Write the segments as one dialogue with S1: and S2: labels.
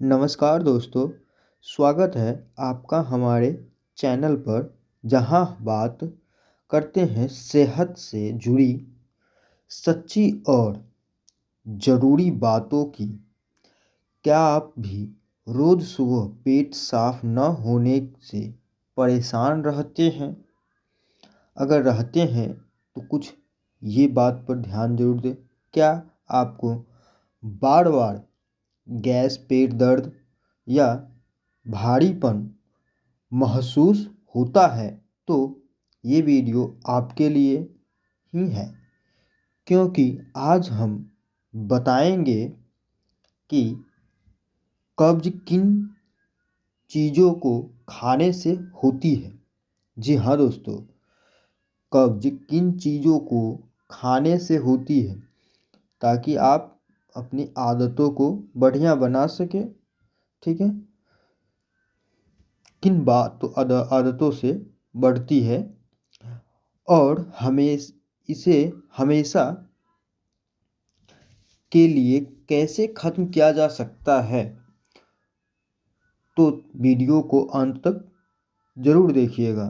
S1: नमस्कार दोस्तों, स्वागत है आपका हमारे चैनल पर जहां बात करते हैं सेहत से जुड़ी सच्ची और ज़रूरी बातों की। क्या आप भी रोज़ सुबह पेट साफ न होने से परेशान रहते हैं? अगर रहते हैं तो कुछ ये बात पर ध्यान ज़रूर दें। क्या आपको बार बार गैस, पेट दर्द या भारीपन महसूस होता है तो ये वीडियो आपके लिए ही है, क्योंकि आज हम बताएंगे कि कब्ज किन चीज़ों को खाने से होती है। जी हाँ दोस्तों, कब्ज किन चीज़ों को खाने से होती है ताकि आप अपनी आदतों को बढ़िया बना सकें। ठीक है, किन आदतों से बढ़ती है और हमें इसे हमेशा के लिए कैसे ख़त्म किया जा सकता है, तो वीडियो को अंत तक ज़रूर देखिएगा,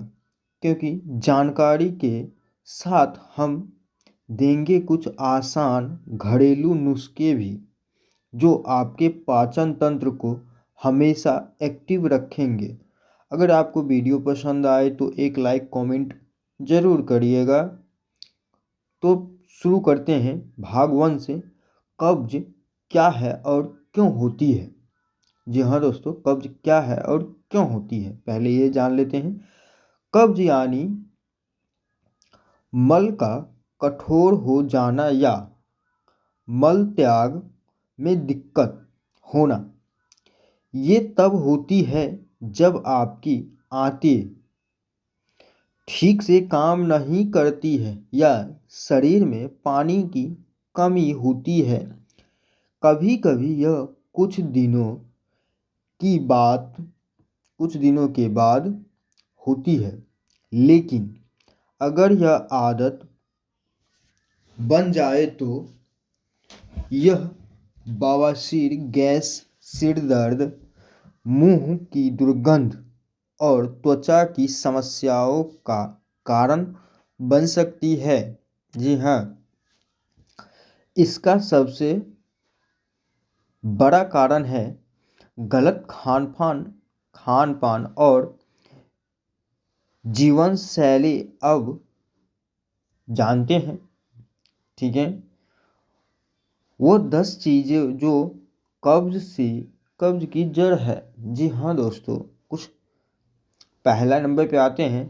S1: क्योंकि जानकारी के साथ हम देंगे कुछ आसान घरेलू नुस्खे भी जो आपके पाचन तंत्र को हमेशा एक्टिव रखेंगे। अगर आपको वीडियो पसंद आए तो एक लाइक कमेंट ज़रूर करिएगा। तो शुरू करते हैं भाग 1 से। कब्ज क्या है और क्यों होती है? जी हाँ दोस्तों, कब्ज क्या है और क्यों होती है, पहले ये जान लेते हैं। कब्ज यानी मल का कठोर हो जाना या मल त्याग में दिक्कत होना। ये तब होती है जब आपकी आंतें ठीक से काम नहीं करती है या शरीर में पानी की कमी होती है। कभी कभी यह कुछ दिनों के बाद होती है, लेकिन अगर यह आदत बन जाए तो यह बवासीर, गैस, सिर दर्द, मुंह की दुर्गंध और त्वचा की समस्याओं का कारण बन सकती है। जी हाँ, इसका सबसे बड़ा कारण है गलत खान पान और जीवन शैली। अब जानते हैं, ठीक है, वो 10 चीज़ें जो कब्ज की जड़ है। जी हाँ दोस्तों, कुछ पहला नंबर पे आते हैं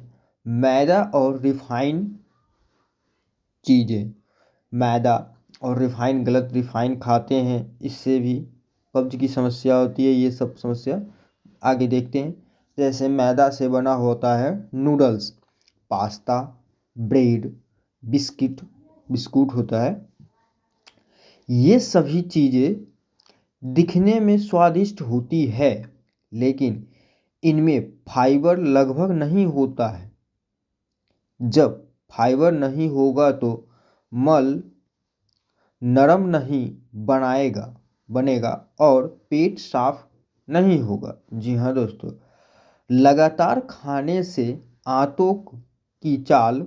S1: मैदा और रिफाइन चीज़ें। मैदा और गलत रिफाइन खाते हैं, इससे भी कब्ज की समस्या होती है। ये सब समस्या आगे देखते हैं। जैसे मैदा से बना होता है नूडल्स, पास्ता, ब्रेड, बिस्कुट होता है। ये सभी चीज़ें दिखने में स्वादिष्ट होती है, लेकिन इनमें फाइबर लगभग नहीं होता है। जब फाइबर नहीं होगा तो मल नरम नहीं बनेगा और पेट साफ नहीं होगा। जी हाँ दोस्तों, लगातार खाने से आंतों की चाल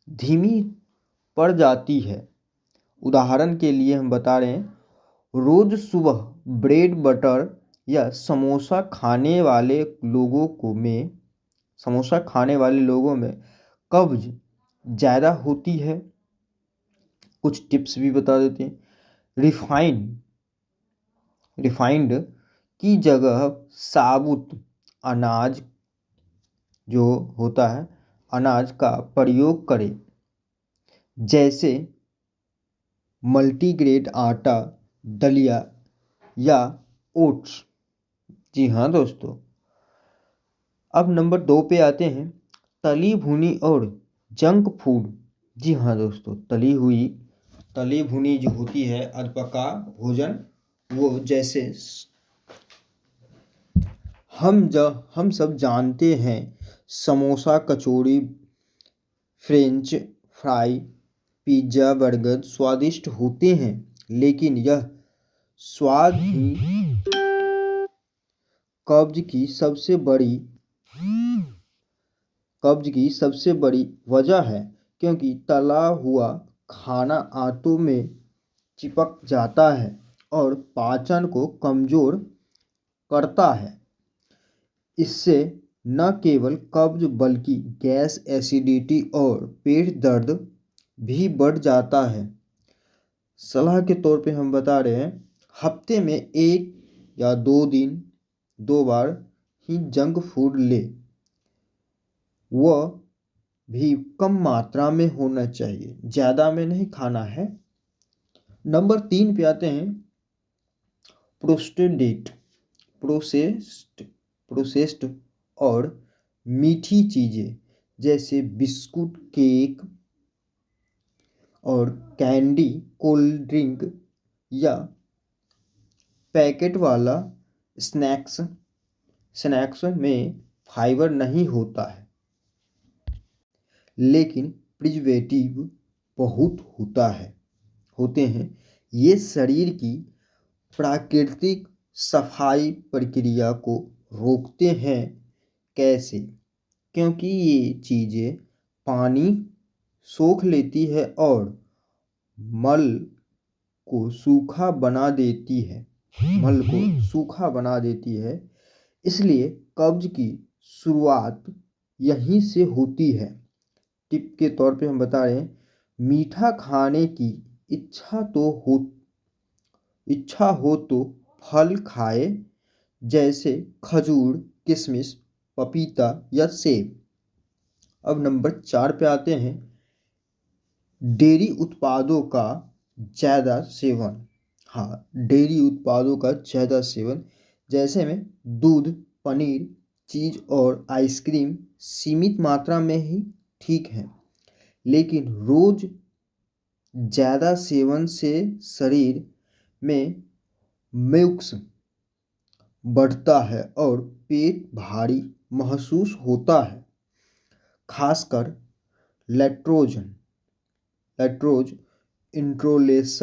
S1: धीमी पड़ जाती है। उदाहरण के लिए हम बता रहे हैं, रोज सुबह ब्रेड, बटर या समोसा खाने वाले लोगों में कब्ज ज़्यादा होती है। कुछ टिप्स भी बता देते हैं। रिफाइंड की जगह साबुत अनाज जो होता है, अनाज का प्रयोग करें, जैसे मल्टीग्रेन आटा, दलिया या ओट्स। जी हाँ दोस्तों, अब नंबर 2 पे आते हैं तली भुनी और जंक फूड। जी हाँ दोस्तों, तली भुनी जो होती है अधपका भोजन, वो जैसे हम सब जानते हैं, समोसा, कचौड़ी, फ्रेंच फ्राई, पिज्ज़ा, बर्गर स्वादिष्ट होते हैं, लेकिन यह स्वाद ही कब्ज की सबसे बड़ी कब्ज की सबसे बड़ी वजह है, क्योंकि तला हुआ खाना आंतों में चिपक जाता है और पाचन को कमजोर करता है। इससे न केवल कब्ज बल्कि गैस, एसिडिटी और पेट दर्द भी बढ़ जाता है। सलाह के तौर पे हम बता रहे हैं, हफ्ते में 1 या 2 दिन 2 बार ही जंक फूड ले, वह भी कम मात्रा में होना चाहिए, ज़्यादा में नहीं खाना है। नंबर 3 पे आते हैं, प्रोस्टेडेट प्रोसेस्ड और मीठी चीज़ें जैसे बिस्कुट, केक और कैंडी, कोल्ड ड्रिंक या पैकेट वाला स्नैक्स में फाइबर नहीं होता है, लेकिन प्रिजर्वेटिव बहुत होते हैं। ये शरीर की प्राकृतिक सफाई प्रक्रिया को रोकते हैं। कैसे? क्योंकि ये चीज़ें पानी सोख लेती है और मल को सूखा बना देती है। इसलिए कब्ज की शुरुआत यहीं से होती है। टिप के तौर पे हम बता रहे हैं, मीठा खाने की इच्छा हो तो फल खाए, जैसे खजूर, किशमिश, पपीता या सेब। अब नंबर 4 पे आते हैं, डेयरी उत्पादों का ज़्यादा सेवन। हाँ, डेयरी उत्पादों का ज़्यादा सेवन, जैसे में दूध, पनीर, चीज़ और आइसक्रीम सीमित मात्रा में ही ठीक है, लेकिन रोज़ ज़्यादा सेवन से शरीर में म्यूकस बढ़ता है और पेट भारी महसूस होता है। खासकर लैक्टोज इंटॉलरेंस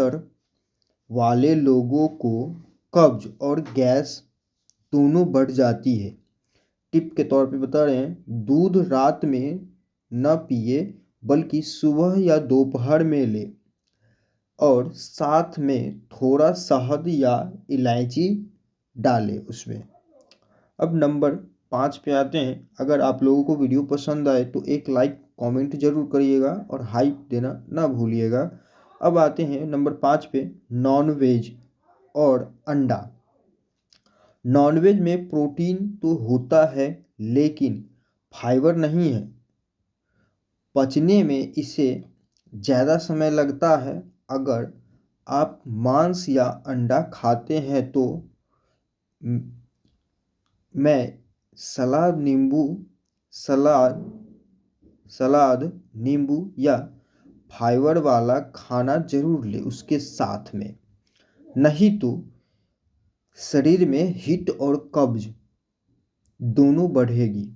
S1: वाले लोगों को कब्ज और गैस दोनों बढ़ जाती है। टिप के तौर पे बता रहे हैं, दूध रात में न पिए, बल्कि सुबह या दोपहर में ले और साथ में थोड़ा शहद या इलायची डालें उसमें। अब नंबर 5 पे आते हैं, अगर आप लोगों को वीडियो पसंद आए तो एक लाइक कमेंट जरूर करिएगा और हाइप देना ना भूलिएगा। अब आते हैं नंबर 5 पे, नॉनवेज और अंडा। नॉनवेज में प्रोटीन तो होता है, लेकिन फाइबर नहीं है। पचने में इसे ज़्यादा समय लगता है। अगर आप मांस या अंडा खाते हैं तो मैं सलाद, नींबू या फाइबर वाला खाना जरूर ले उसके साथ में, नहीं तो शरीर में हीट और कब्ज दोनों बढ़ेगी।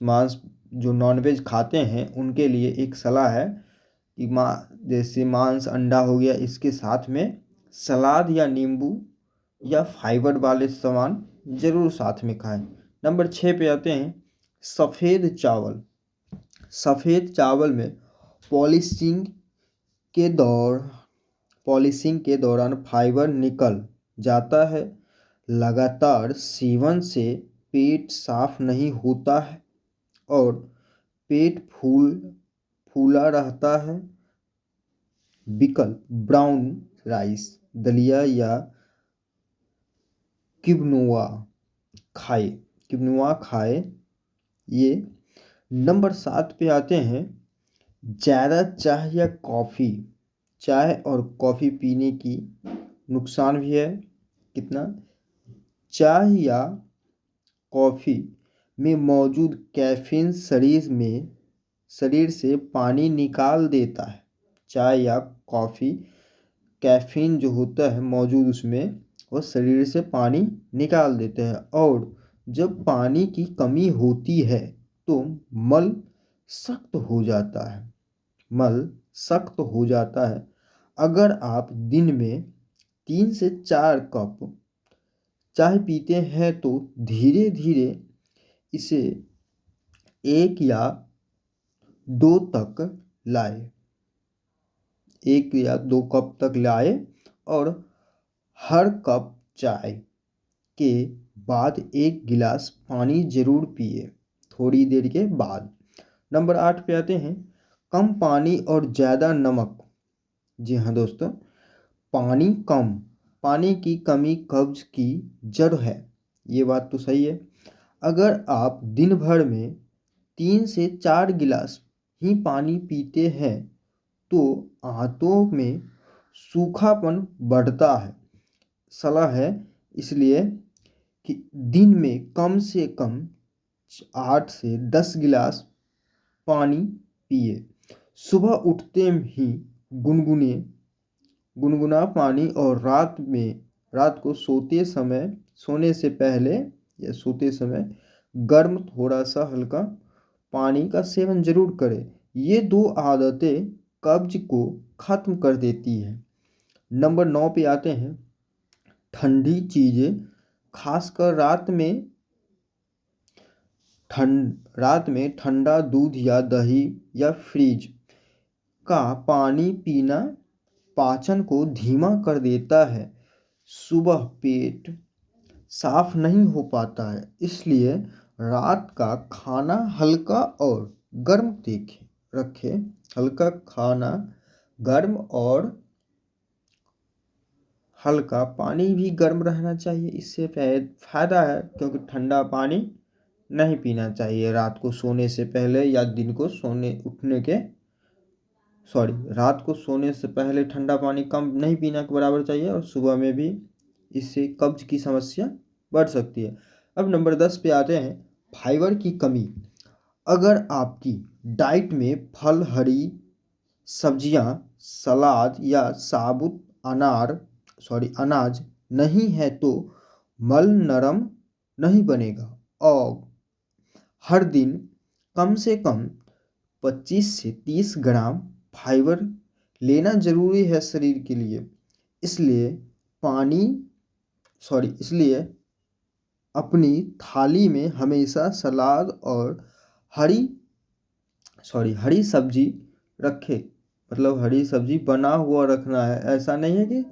S1: मांस जो नॉनवेज खाते हैं उनके लिए एक सलाह है कि जैसे मांस, अंडा हो गया, इसके साथ में सलाद या नींबू या फाइबर वाले सामान जरूर साथ में खाएं। नंबर 6 पे आते हैं, सफ़ेद चावल में पॉलिशिंग के दौरान फाइबर निकल जाता है। लगातार सेवन से पेट साफ नहीं होता है और पेट फूला रहता है। विकल्प ब्राउन राइस, दलिया या क्विनोआ खाए। ये नंबर 7 पे आते हैं, ज़्यादा चाय और कॉफ़ी पीने की नुकसान भी है। कितना? चाय या कॉफ़ी में मौजूद कैफीन शरीर से पानी निकाल देता है। चाय या कॉफ़ी, कैफीन जो होता है मौजूद उसमें, वो शरीर से पानी निकाल देते हैं और जब पानी की कमी होती है तो मल सख्त हो जाता है। अगर आप दिन में 3 से 4 कप चाय पीते हैं तो धीरे धीरे इसे 1 या 2 तक लाए, 1 या 2 कप तक लाए और हर कप चाय के बाद 1 गिलास पानी जरूर पिए थोड़ी देर के बाद। नंबर 8 पे आते हैं, कम पानी और ज़्यादा नमक। जी हाँ दोस्तों, पानी की कमी कब्ज की जड़ है, ये बात तो सही है। अगर आप दिन भर में 3 से 4 गिलास ही पानी पीते हैं तो आंतों में सूखापन बढ़ता है। सलाह है इसलिए कि दिन में कम से कम 8 से 10 गिलास पानी पिए। सुबह उठते ही गुनगुना पानी और रात को सोने से पहले या सोते समय गर्म थोड़ा सा हल्का पानी का सेवन जरूर करें। ये 2 आदतें कब्ज को खत्म कर देती है। नंबर 9 पे आते हैं, ठंडी चीज़ें, खासकर रात में ठंडा दूध या दही या फ्रिज का पानी पीना पाचन को धीमा कर देता है। सुबह पेट साफ नहीं हो पाता है, इसलिए रात का खाना हल्का और गर्म रखें। हल्का खाना गर्म और हल्का पानी भी गर्म रहना चाहिए। इससे फ़ायदा है, क्योंकि ठंडा पानी नहीं पीना चाहिए रात को सोने से पहले या रात को सोने से पहले ठंडा पानी कम नहीं पीना के बराबर चाहिए, और सुबह में भी इससे कब्ज की समस्या बढ़ सकती है। अब नंबर 10 पे आते हैं, फाइबर की कमी। अगर आपकी डाइट में फल, हरी सब्जियां, सलाद या साबुत अनाज नहीं है तो मल नरम नहीं बनेगा, और हर दिन कम से कम 25 से 30 ग्राम फाइबर लेना जरूरी है शरीर के लिए। इसलिए अपनी थाली में हमेशा सलाद और हरी सब्जी रखें। मतलब हरी सब्जी बना हुआ रखना है, ऐसा नहीं है कि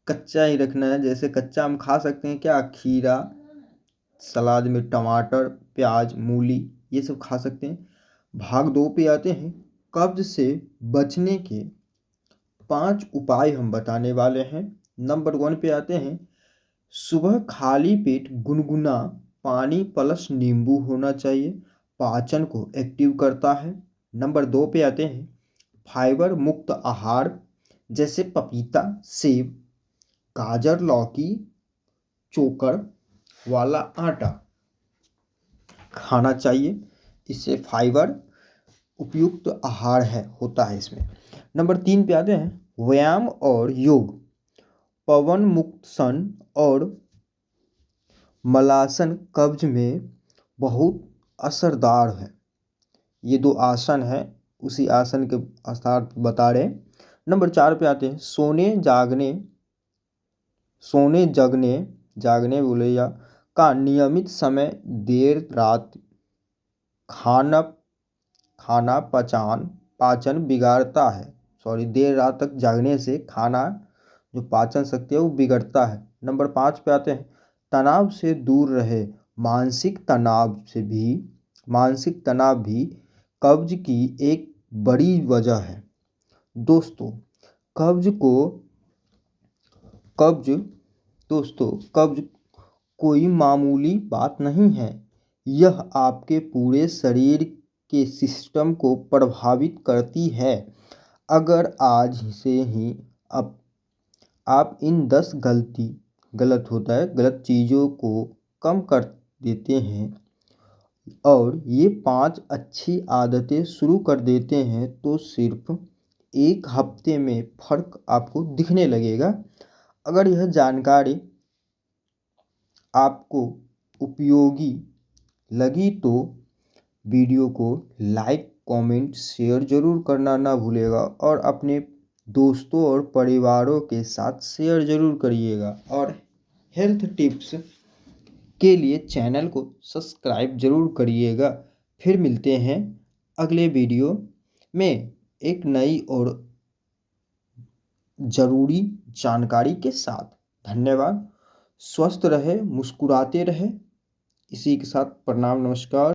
S1: कच्चा ही रखना है। जैसे कच्चा हम खा सकते हैं क्या, खीरा, सलाद में टमाटर, प्याज, मूली, ये सब खा सकते हैं। भाग 2 पे आते हैं, कब्ज से बचने के 5 उपाय हम बताने वाले हैं। नंबर 1 पे आते हैं, सुबह खाली पेट गुनगुना पानी प्लस नींबू होना चाहिए, पाचन को एक्टिव करता है। नंबर 2 पे आते हैं, फाइबर मुक्त आहार जैसे पपीता, सेब, गाजर, लौकी, चोकर वाला आटा खाना चाहिए। इससे फाइबर उपयुक्त आहार होता है इसमें। नंबर 3 पे आते हैं, व्यायाम और योग। पवन मुक्तासन और मलासन कब्ज में बहुत असरदार है। ये 2 आसन है, उसी आसन के आधार बता रहे। नंबर 4 पे आते हैं, सोने जागने बोले या का नियमित समय। देर रात खाना पाचन बिगाड़ता है। देर रात तक जागने से खाना जो पाचन शक्ति है वो बिगड़ता है। नंबर 5 पे आते हैं, तनाव से दूर रहे। मानसिक तनाव भी कब्ज की एक बड़ी वजह है। दोस्तों कब्ज कोई मामूली बात नहीं है, यह आपके पूरे शरीर के सिस्टम को प्रभावित करती है। अगर आज से ही आप इन 10 गलत चीज़ों को कम कर देते हैं और ये 5 अच्छी आदतें शुरू कर देते हैं तो सिर्फ 1 हफ्ते में फर्क आपको दिखने लगेगा। अगर यह जानकारी आपको उपयोगी लगी तो वीडियो को लाइक, कमेंट, शेयर जरूर करना ना भूलिएगा, और अपने दोस्तों और परिवारों के साथ शेयर जरूर करिएगा। और हेल्थ टिप्स के लिए चैनल को सब्सक्राइब ज़रूर करिएगा। फिर मिलते हैं अगले वीडियो में एक नई और ज़रूरी जानकारी के साथ। धन्यवाद। स्वस्थ रहे, मुस्कुराते रहे। इसी के साथ प्रणाम, नमस्कार।